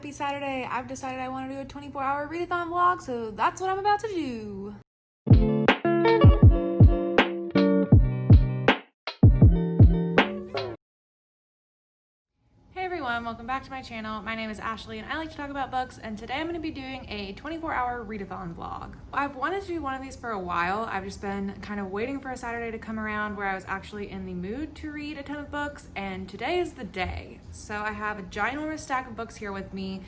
happy Saturday. I've decided I want to do a 24-hour readathon vlog, so that's what I'm about to do. Hey everyone, welcome back to my channel. My name is Ashley and I like to talk about books, and today I'm going to be doing a 24-hour readathon vlog. I've wanted to do one of these for a while. I've just been kind of waiting for a Saturday to come around where I was actually in the mood to read a ton of books, and today is the day. So I have a ginormous stack of books here with me,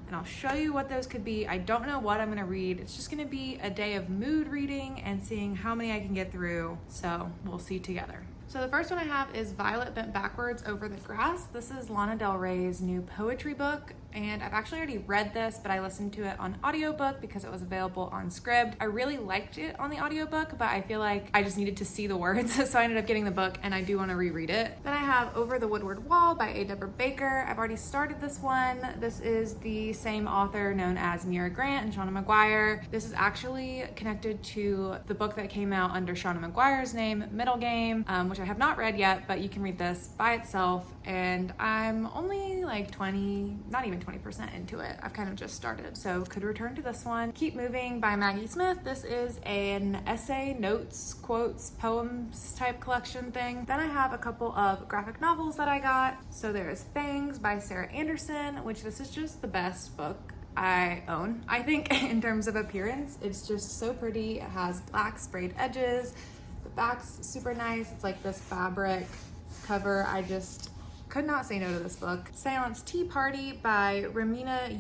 and I'll show you what those could be. I don't know what I'm going to read. It's just going to be a day of mood reading and seeing how many I can get through, so we'll see together. So the first one I have is Violet Bent Backwards Over the Grass. This is Lana Del Rey's new poetry book, and I've actually already read this, but I listened to it on audiobook because it was available on Scribd. I really liked it on the audiobook, but I feel like I just needed to see the words, so I ended up getting the book, and I do want to reread it. Then I have Over the Woodward Wall by A. Deborah Baker. I've already started this one. This is the same author known as Mira Grant and Shauna McGuire. This is actually connected to the book that came out under Shauna McGuire's name, Middle Game, which I have not read yet, but you can read this by itself, and I'm only like 20, not even 20% into it. I've kind of just started, so could return to this one. Keep Moving by Maggie Smith. This is an essay, notes, quotes, poems type collection thing. Then I have a couple of graphic novels that I got. So there's Fangs by Sarah Andersen, which this is just the best book I own, I think, in terms of appearance. It's just so pretty. It has black sprayed edges. The back's super nice. It's like this fabric cover. I just could not say no to this book. Seance Tea Party by Reimena.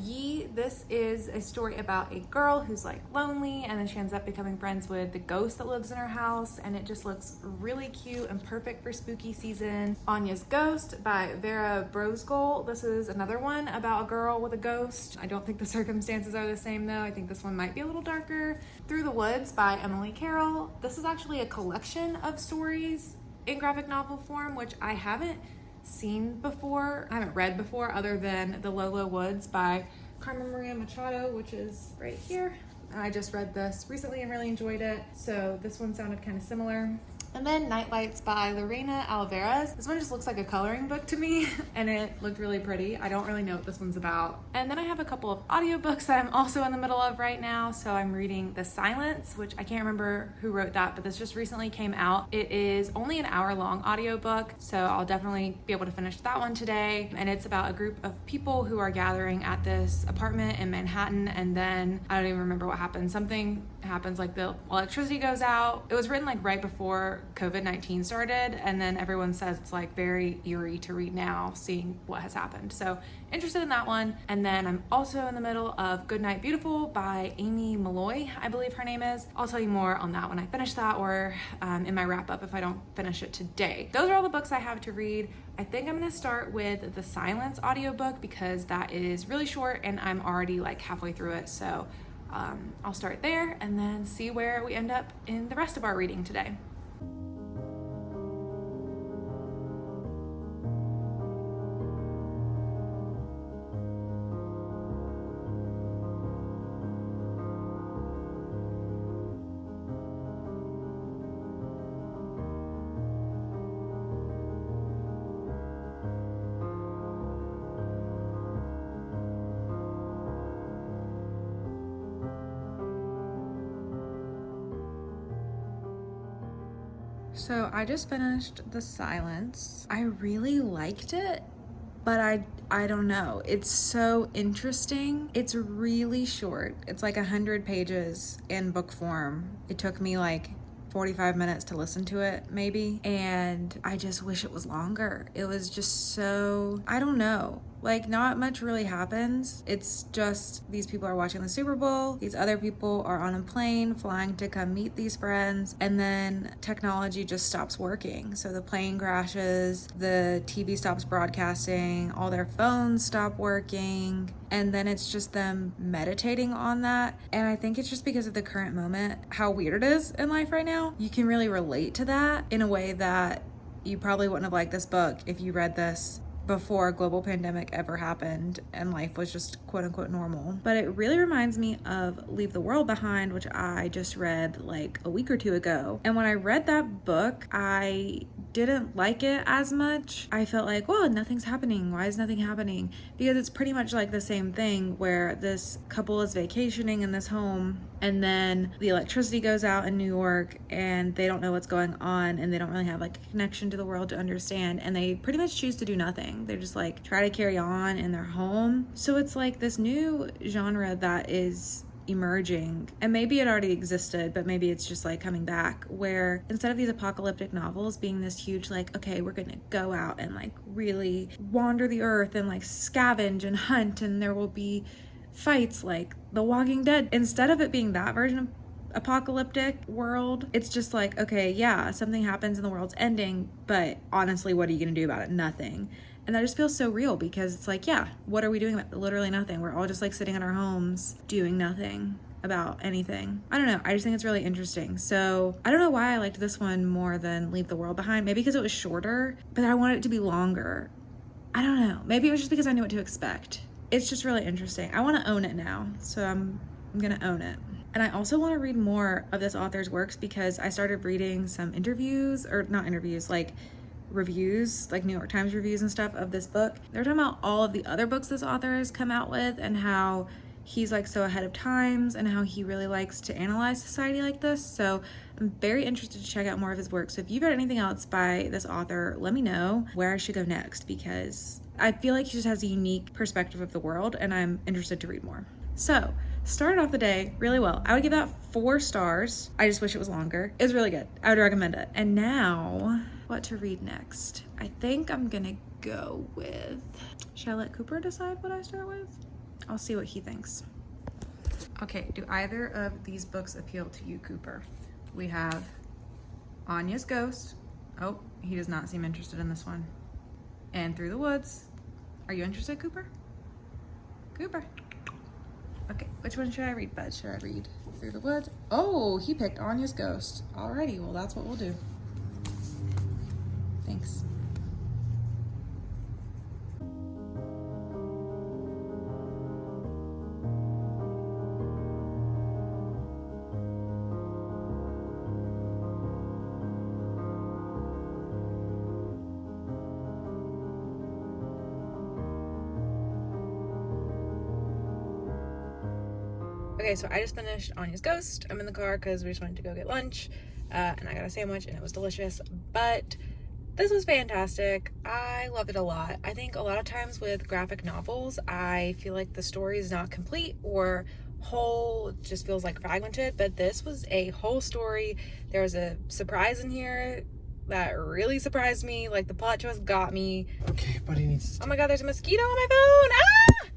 This is a story about a girl who's like lonely, and then she ends up becoming friends with the ghost that lives in her house, and it just looks really cute and perfect for spooky season. Anya's Ghost by Vera Brosgol. This is another one about a girl with a ghost. I don't think the circumstances are the same though. I think this one might be a little darker. Through the Woods by Emily Carroll. This is actually a collection of stories in graphic novel form, which I haven't seen before. I haven't read before, other than The Low Woods by Carmen Maria Machado, which is right here. I just read this recently and really enjoyed it, so this one sounded kind of similar. And then Nightlights by Lorena, Alvarez. This one just looks like a coloring book to me, and it looked really pretty. I don't really know what this one's about. And then I have a couple of audiobooks that I'm also in the middle of right now. So I'm reading The Silence, which I can't remember who wrote that, but this just recently came out. It is only an hour-long audiobook, so I'll definitely be able to finish that one today. And it's about a group of people who are gathering at this apartment in Manhattan, and then I don't even remember what happens. Something happens, like the electricity goes out. It was written like right before COVID-19 started, and then everyone says it's like very eerie to read now, seeing what has happened. So interested in that one. And then I'm also in the middle of Goodnight Beautiful by Amy Malloy, I believe her name is. I'll tell you more on that when I finish that, or in my wrap up if I don't finish it today. Those are all the books I have to read. I think I'm gonna start with the Silence audiobook because that is really short and I'm already like halfway through it. So I'll start there and then see where we end up in the rest of our reading today. So I just finished The Silence. I really liked it, but I don't know. It's so interesting. It's really short. It's like 100 pages in book form. It took me like 45 minutes to listen to it maybe, and I just wish it was longer. It was just so, I don't know, like not much really happens. It's just these people are watching the Super Bowl, these other people are on a plane flying to come meet these friends, and then technology just stops working. So the plane crashes, the TV stops broadcasting, all their phones stop working, and then it's just them meditating on that. And I think it's just because of the current moment, how weird it is in life right now. You can really relate to that in a way that you probably wouldn't have liked this book if you read this before a global pandemic ever happened and life was just quote unquote normal. But it really reminds me of Leave the World Behind, which I just read like a week or two ago. And when I read that book, I didn't like it as much. I felt like, well, nothing's happening. Why is nothing happening? Because it's pretty much like the same thing where this couple is vacationing in this home and then the electricity goes out in New York and they don't know what's going on and they don't really have like a connection to the world to understand, and they pretty much choose to do nothing. They're just like try to carry on in their home. So it's like this new genre that is emerging, and maybe it already existed, but maybe it's just like coming back, where instead of these apocalyptic novels being this huge like, okay, we're gonna go out and like really wander the earth and like scavenge and hunt and there will be fights like The Walking Dead, instead of it being that version of apocalyptic world, it's just like, okay, yeah, something happens and the world's ending, but honestly, what are you gonna do about it? Nothing. And that just feels so real, because it's like, yeah, what are we doing about it? Literally nothing. We're all just like sitting in our homes doing nothing about anything. I don't know. I just think it's really interesting. So I don't know why I liked this one more than Leave the World Behind. Maybe because it was shorter, but I wanted it to be longer. I don't know. Maybe it was just because I knew what to expect. It's just really interesting. I want to own it now. So I'm going to own it. And I also want to read more of this author's works, because I started reading some interviews, or not interviews, like reviews, like New York Times reviews and stuff of this book. They're talking about all of the other books this author has come out with and how he's like so ahead of times and how he really likes to analyze society like this. So I'm very interested to check out more of his work. So if you've read anything else by this author, let me know where I should go next, because I feel like he just has a unique perspective of the world and I'm interested to read more. So started off the day really well. I would give that 4 stars. I just wish it was longer. It was really good. I would recommend it. And now what to read next? I think I'm gonna go with, should I let Cooper decide what I start with? I'll see what he thinks. Okay, do either of these books appeal to you, Cooper? We have Anya's Ghost. Oh, he does not seem interested in this one. And Through the Woods. Are you interested, Cooper? Cooper. Okay, which one should I read, bud? Should I read Through the Woods? Oh, he picked Anya's Ghost. Alrighty, well that's what we'll do. Thanks. Okay, so I just finished Anya's Ghost. I'm in the car because we just went to go get lunch, and I got a sandwich and it was delicious, but this was fantastic. I loved it a lot. I think a lot of times with graphic novels, I feel like the story is not complete or whole, it just feels like fragmented, but this was a whole story. There was a surprise in here that really surprised me. Like, the plot twist got me. Okay, buddy needs to... Oh my god, there's a mosquito on my phone! Ah!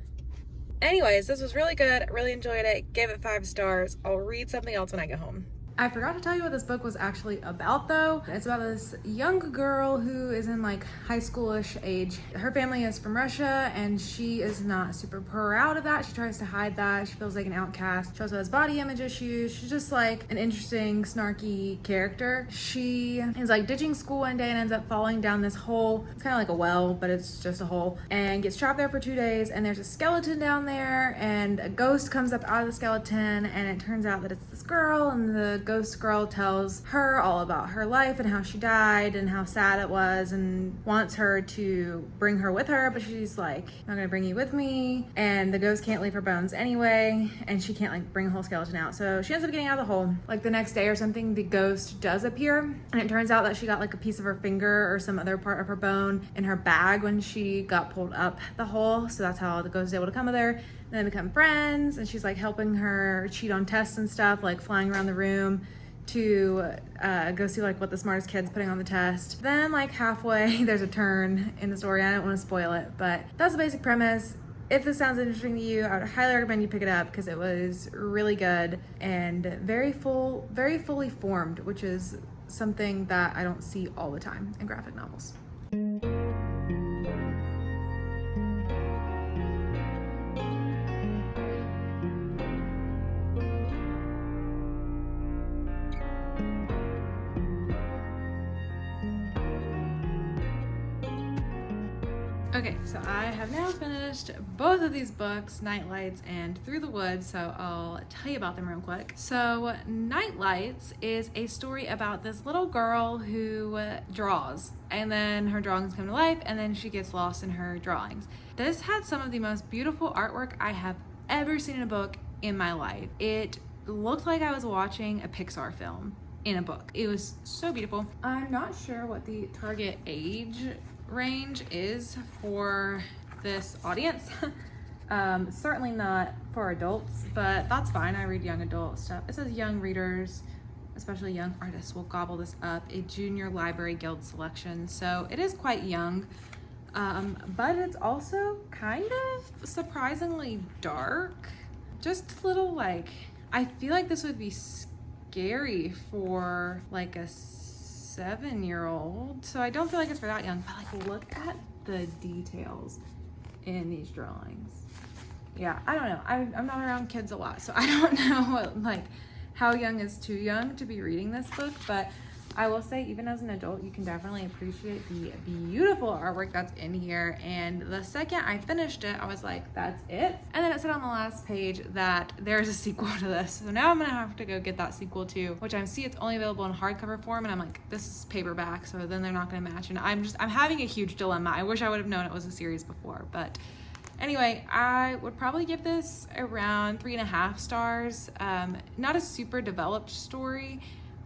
Anyways, this was really good. I really enjoyed it. Gave it 5 stars. I'll read something else when I get home. I forgot to tell you what this book was actually about, though. It's about this young girl who is in like high schoolish age. Her family is from Russia and she is not super proud of that. She tries to hide that. She feels like an outcast. She also has body image issues. She's just like an interesting, snarky character. She is like ditching school one day and ends up falling down this hole. It's kind of like a well, but it's just a hole, and gets trapped there for 2 days, and there's a skeleton down there and a ghost comes up out of the skeleton, and it turns out that it's this girl, and the ghost girl tells her all about her life and how she died and how sad it was, and wants her to bring her with her, but she's like, I'm not gonna bring you with me, and the ghost can't leave her bones anyway, and she can't like bring a whole skeleton out, so she ends up getting out of the hole. Like the next day or something, the ghost does appear, and it turns out that she got like a piece of her finger or some other part of her bone in her bag when she got pulled up the hole, so that's how the ghost is able to come with her. And they become friends, and she's like helping her cheat on tests and stuff, like flying around the room to go see like what the smartest kid's putting on the test. Then like halfway there's a turn in the story. I don't want to spoil it, but that's the basic premise. If this sounds interesting to you, I would highly recommend you pick it up because it was really good and very fully formed, which is something that I don't see all the time in graphic novels. Okay, so I have now finished both of these books, Nightlights and Through the Woods, so I'll tell you about them real quick. So Nightlights is a story about this little girl who draws, and then her drawings come to life, and then she gets lost in her drawings. This had some of the most beautiful artwork I have ever seen in a book in my life. It looked like I was watching a Pixar film in a book. It was so beautiful. I'm not sure what the target age range is for this audience. Certainly not for adults, but that's fine. I read young adult stuff. It says young readers, especially young artists, will gobble this up. A junior library guild selection. So it is quite young, but it's also kind of surprisingly dark. Just a little, like, I feel like this would be scary for like a 7-year-old, so I don't feel like it's for that young, but like look at the details in these drawings. Yeah, I don't know. I'm not around kids a lot, so I don't know what, like, how young is too young to be reading this book, but I will say even as an adult, you can definitely appreciate the beautiful artwork that's in here. And the second I finished it, I was like, that's it. And then it said on the last page that there's a sequel to this. So now I'm gonna have to go get that sequel too, which I see it's only available in hardcover form. And I'm like, this is paperback, so then they're not gonna match. And I'm having a huge dilemma. I wish I would have known it was a series before, but anyway, I would probably give this around 3.5 stars. Not a super developed story,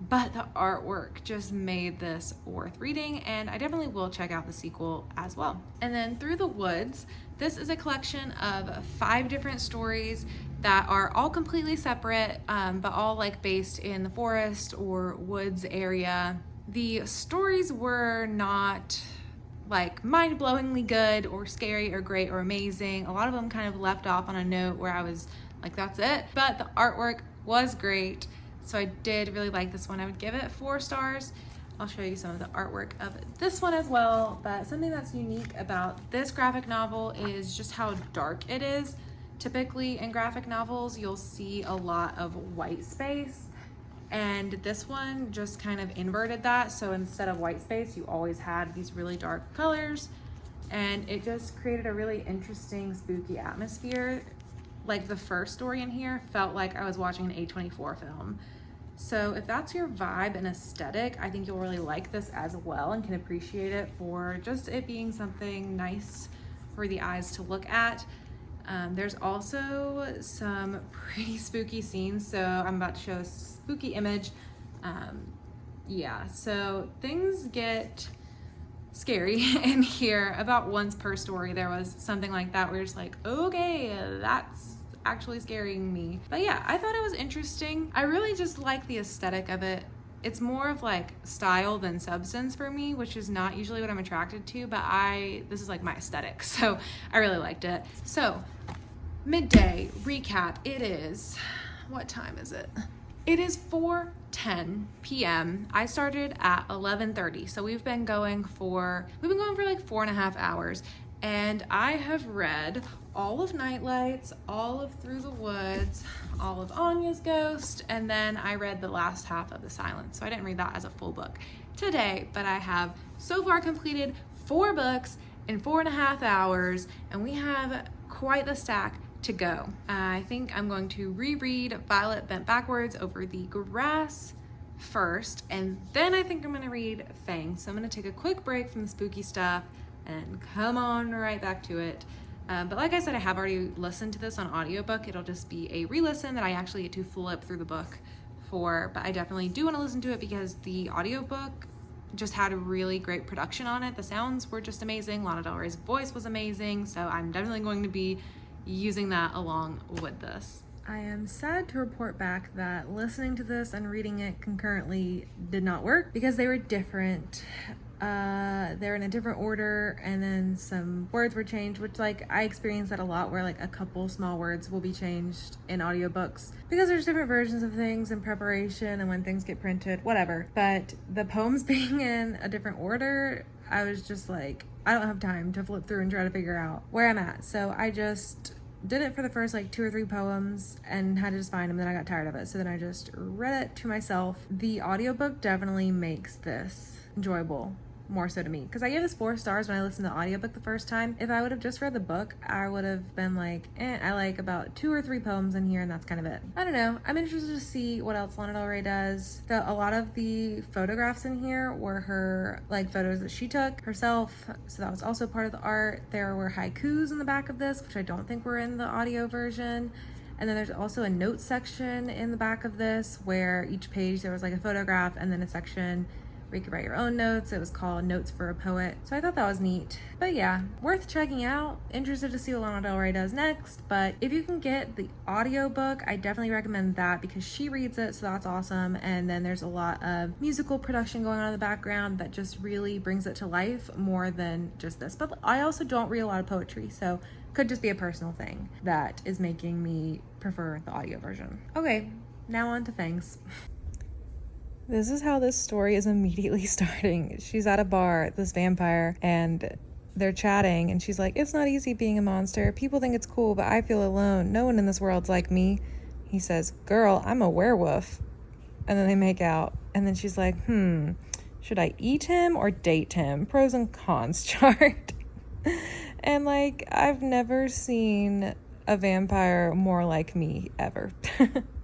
but the artwork just made this worth reading, and I definitely will check out the sequel as well. And then Through the Woods, this is a collection of 5 different stories that are all completely separate, but all like based in the forest or woods area. The stories were not like mind-blowingly good or scary or great or amazing. A lot of them kind of left off on a note where I was like, that's it. But the artwork was great. So I did really like this one. I would give it 4 stars. I'll show you some of the artwork of this one as well. But something that's unique about this graphic novel is just how dark it is. Typically in graphic novels, you'll see a lot of white space. And this one just kind of inverted that. So instead of white space, you always had these really dark colors. And it just created a really interesting, spooky atmosphere. Like the first story in here felt like I was watching an A24 film. So if that's your vibe and aesthetic, I think you'll really like this as well and can appreciate it for just it being something nice for the eyes to look at. There's also some pretty spooky scenes. So I'm about to show a spooky image. Yeah, so things get scary in here. About once per story there was something like that where you're just like, okay, that's actually scaring me. But yeah, I thought it was interesting. I really just like the aesthetic of it. It's more of like style than substance for me, which is not usually what I'm attracted to, but this is like my aesthetic, so I really liked it. So midday recap. It is, what time is it? It is 4:10 p.m. I started at 11:30, so we've been going for like 4.5 hours, and I have read all of Nightlights, all of Through the Woods, all of Anya's Ghost, and then I read the last half of The Silence. So I didn't read that as a full book today, but I have so far completed 4 books in 4.5 hours, and we have quite the stack to go. I think I'm going to reread Violet Bent Backwards Over the Grass first, and then I think I'm gonna read Fangs. So I'm gonna take a quick break from the spooky stuff and come on right back to it. But like I said, I have already listened to this on audiobook. It'll just be a re-listen that I actually get to flip through the book for, but I definitely do want to listen to it because the audiobook just had a really great production on it. The sounds were just amazing. Lana Del Rey's voice was amazing. So I'm definitely going to be using that along with this. I am sad to report back that listening to this and reading it concurrently did not work because they were different. They're in a different order, and then some words were changed, which like I experience that a lot where like a couple small words will be changed in audiobooks because there's different versions of things in preparation and when things get printed, whatever. But the poems being in a different order, I was just like, I don't have time to flip through and try to figure out where I'm at. So I just did it for the first like 2 or 3 poems and had to just find them. Then I got tired of it. So then I just read it to myself. The audiobook definitely makes this enjoyable more so to me, because I gave this 4 stars when I listened to the audiobook the first time. If I would have just read the book, I would have been like, I like about 2 or 3 poems in here and that's kind of it. I don't know. I'm interested to see what else Lana Del Rey does. A lot of the photographs in here were her like photos that she took herself, so that was also part of the art. There were haikus in the back of this, which I don't think were in the audio version. And then there's also a notes section in the back of this where each page there was like a photograph and then a section where you could write your own notes. It was called Notes for a Poet. So I thought that was neat. But yeah, worth checking out. Interested to see what Lana Del Rey does next. But if you can get the audiobook, I definitely recommend that because she reads it, so that's awesome. And then there's a lot of musical production going on in the background that just really brings it to life more than just this. But I also don't read a lot of poetry, so could just be a personal thing that is making me prefer the audio version. Okay, now on to Fangs. This is how this story is immediately starting. She's at a bar, this vampire, and they're chatting, and she's like, it's not easy being a monster. People think it's cool, but I feel alone. No one in this world's like me. He says, girl, I'm a werewolf. And then they make out, and then she's like, should I eat him or date him? Pros and cons chart. And like, I've never seen a vampire more like me ever.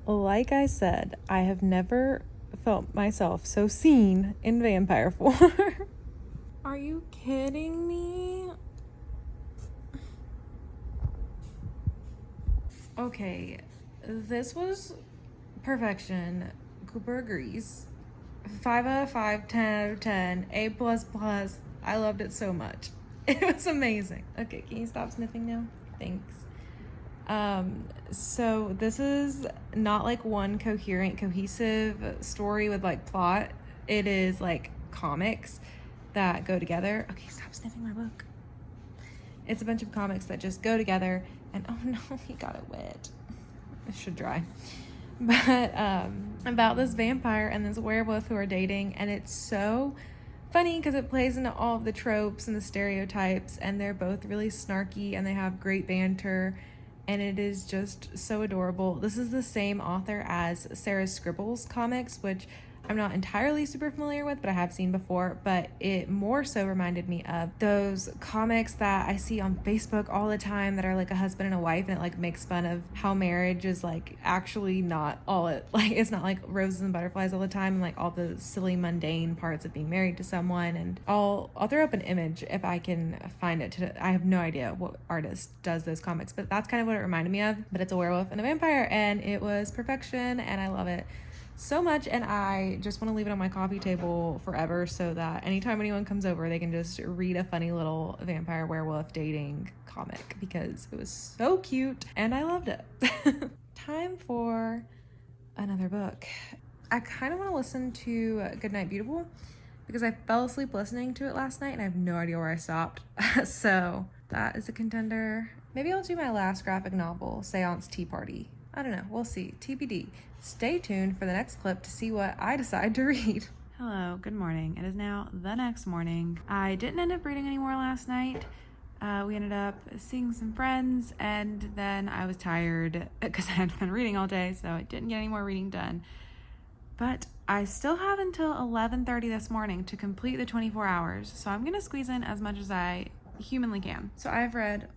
Like I said, I have never felt myself so seen in vampire form. Are you kidding me? Okay, this was perfection. Cooper agrees. 5 out of 5, 10 out of 10, A++. I loved it so much. It was amazing. Okay, can you stop sniffing now? Thanks. So this is not like one coherent, cohesive story with like plot. It is like comics that go together. Okay, stop sniffing my book. It's a bunch of comics that just go together and oh no, he got it wet. It should dry. But about this vampire and this werewolf who are dating, and it's so funny because it plays into all of the tropes and the stereotypes, and they're both really snarky and they have great banter, and it is just so adorable. This is the same author as Sarah Scribbles comics, which I'm not entirely super familiar with, but I have seen before. But it more so reminded me of those comics that I see on Facebook all the time that are like a husband and a wife, and it like makes fun of how marriage is like actually not all it like. It's not like roses and butterflies all the time, and like all the silly mundane parts of being married to someone. And I'll throw up an image if I can find it. I have no idea what artist does those comics, but that's kind of what it reminded me of. But it's a werewolf and a vampire, and it was perfection, and I love it so much, and I just want to leave it on my coffee table forever so that anytime anyone comes over they can just read a funny little vampire werewolf dating comic because it was so cute and I loved it. Time for another book. I kind of want to listen to Goodnight Beautiful because I fell asleep listening to it last night and I have no idea where I stopped. So that is a contender. Maybe I'll do my last graphic novel, Seance Tea Party. I don't know, we'll see. TBD. Stay tuned for the next clip to see what I decide to read. Hello, good morning. It is now the next morning. I didn't end up reading anymore last night. We ended up seeing some friends, and then I was tired because I had been reading all day, so I didn't get any more reading done. But I still have until 11:30 this morning to complete the 24 hours, so I'm gonna squeeze in as much as I humanly can. So I've read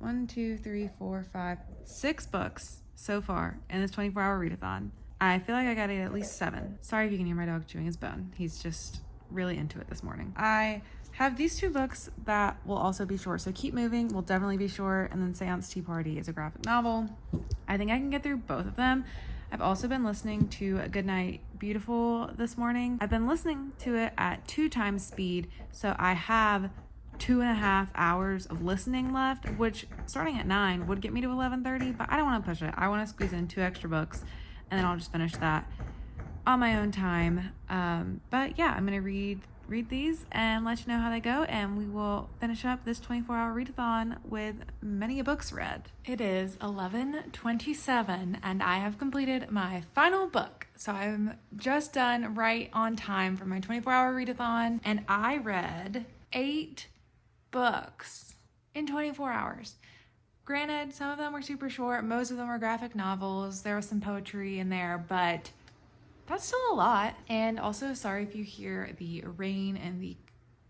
6 books so far in this 24-hour readathon. I feel like I gotta get at least 7. Sorry if you can hear my dog chewing his bone. He's just really into it this morning. I have these 2 books that will also be short. So Keep Moving will definitely be short, and then Seance Tea Party is a graphic novel. I think I can get through both of them. I've also been listening to Goodnight Beautiful this morning. I've been listening to it at 2 times speed, so I have 2.5 hours of listening left, which starting at 9 would get me to 11:30, but I don't want to push it. I want to squeeze in 2 extra books, and then I'll just finish that on my own time. But yeah, I'm gonna read these and let you know how they go, and we will finish up this 24-hour readathon with many books read. It is 11:27 and I have completed my final book, so I'm just done right on time for my 24-hour readathon, and I read 8 books in 24 hours. Granted, some of them were super short, most of them were graphic novels, there was some poetry in there, but that's still a lot. And also, sorry if you hear the rain and the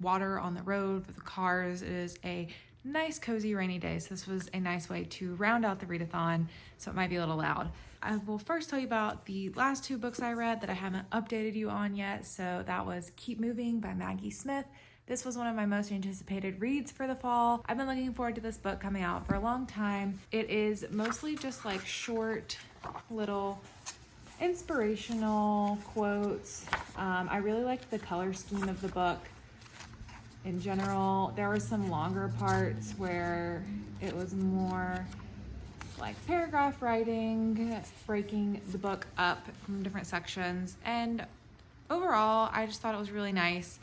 water on the road with the cars. It is a nice cozy rainy day, so this was a nice way to round out the readathon, so it might be a little loud. I will first tell you about the last 2 books I read that I haven't updated you on yet. So that was Keep Moving by Maggie Smith. This was one of my most anticipated reads for the fall. I've been looking forward to this book coming out for a long time. It is mostly just like short little inspirational quotes. I really liked the color scheme of the book. In general, there were some longer parts where it was more like paragraph writing, breaking the book up from different sections. And overall, I just thought it was really nice.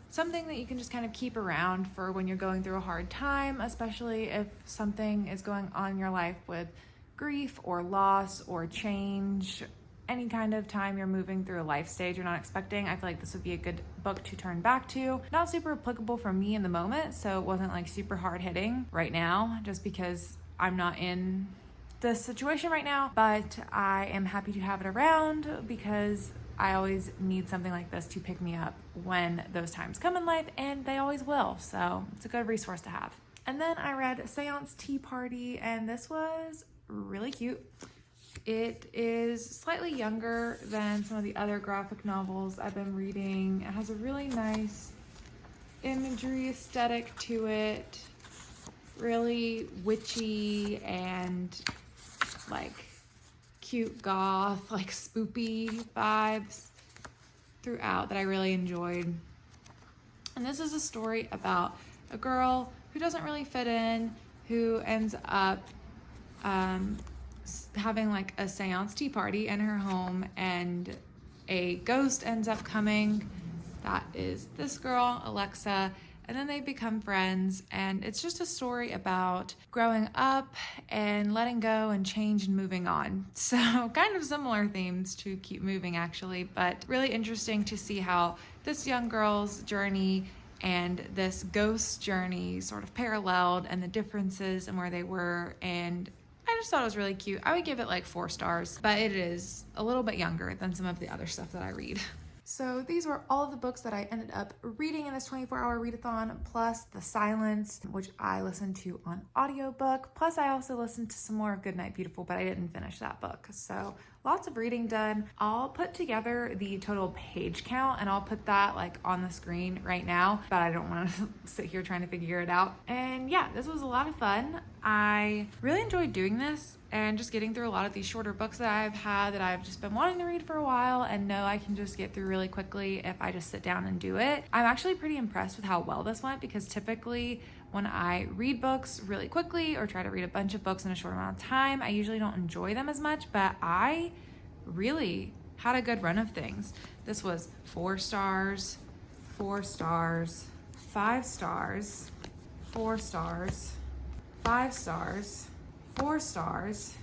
Something that you can just kind of keep around for when you're going through a hard time, especially if something is going on in your life with grief or loss or change, any kind of time you're moving through a life stage you're not expecting. I feel like this would be a good book to turn back to. Not super applicable for me in the moment, so it wasn't like super hard hitting right now, just because I'm not in this situation right now, but I am happy to have it around because I always need something like this to pick me up when those times come in life, and they always will, so it's a good resource to have. And then I read Seance Tea Party, and this was really cute. It is slightly younger than some of the other graphic novels I've been reading. It has a really nice imagery aesthetic to it, really witchy and like cute goth, like spoopy vibes throughout that I really enjoyed. And this is a story about a girl who doesn't really fit in, who ends up having like a seance tea party in her home, and a ghost ends up coming. That is this girl, Alexa, and then they become friends, and it's just a story about growing up and letting go and change and moving on. So kind of similar themes to Keep Moving actually, but really interesting to see how this young girl's journey and this ghost journey sort of paralleled, and the differences and where they were. And I just thought it was really cute. I would give it like 4 stars, but it is a little bit younger than some of the other stuff that I read. So these were all of the books that I ended up reading in this 24-hour readathon, plus The Silence, which I listened to on audiobook. Plus I also listened to some more of Goodnight Beautiful, but I didn't finish that book. So lots of reading done. I'll put together the total page count, and I'll put that like on the screen right now, but I don't want to sit here trying to figure it out. And yeah, this was a lot of fun. I really enjoyed doing this and just getting through a lot of these shorter books that I've had that I've just been wanting to read for a while and know I can just get through really quickly if I just sit down and do it. I'm actually pretty impressed with how well this went, because typically when I read books really quickly or try to read a bunch of books in a short amount of time, I usually don't enjoy them as much, but I really had a good run of things. This was 4 stars, 4 stars, 5 stars, 4 stars, 5 stars, 4 stars,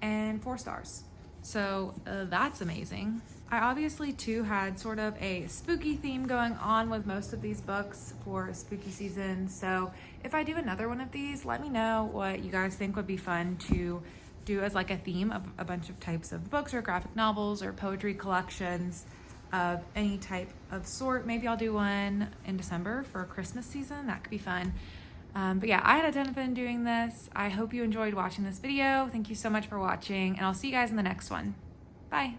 and 4 stars. So that's amazing. I obviously too had sort of a spooky theme going on with most of these books for spooky season. So if I do another one of these, let me know what you guys think would be fun to do as like a theme of a bunch of types of books or graphic novels or poetry collections of any type of sort. Maybe I'll do one in December for Christmas season. That could be fun. But yeah, I had a ton of fun doing this. I hope you enjoyed watching this video. Thank you so much for watching, and I'll see you guys in the next one. Bye.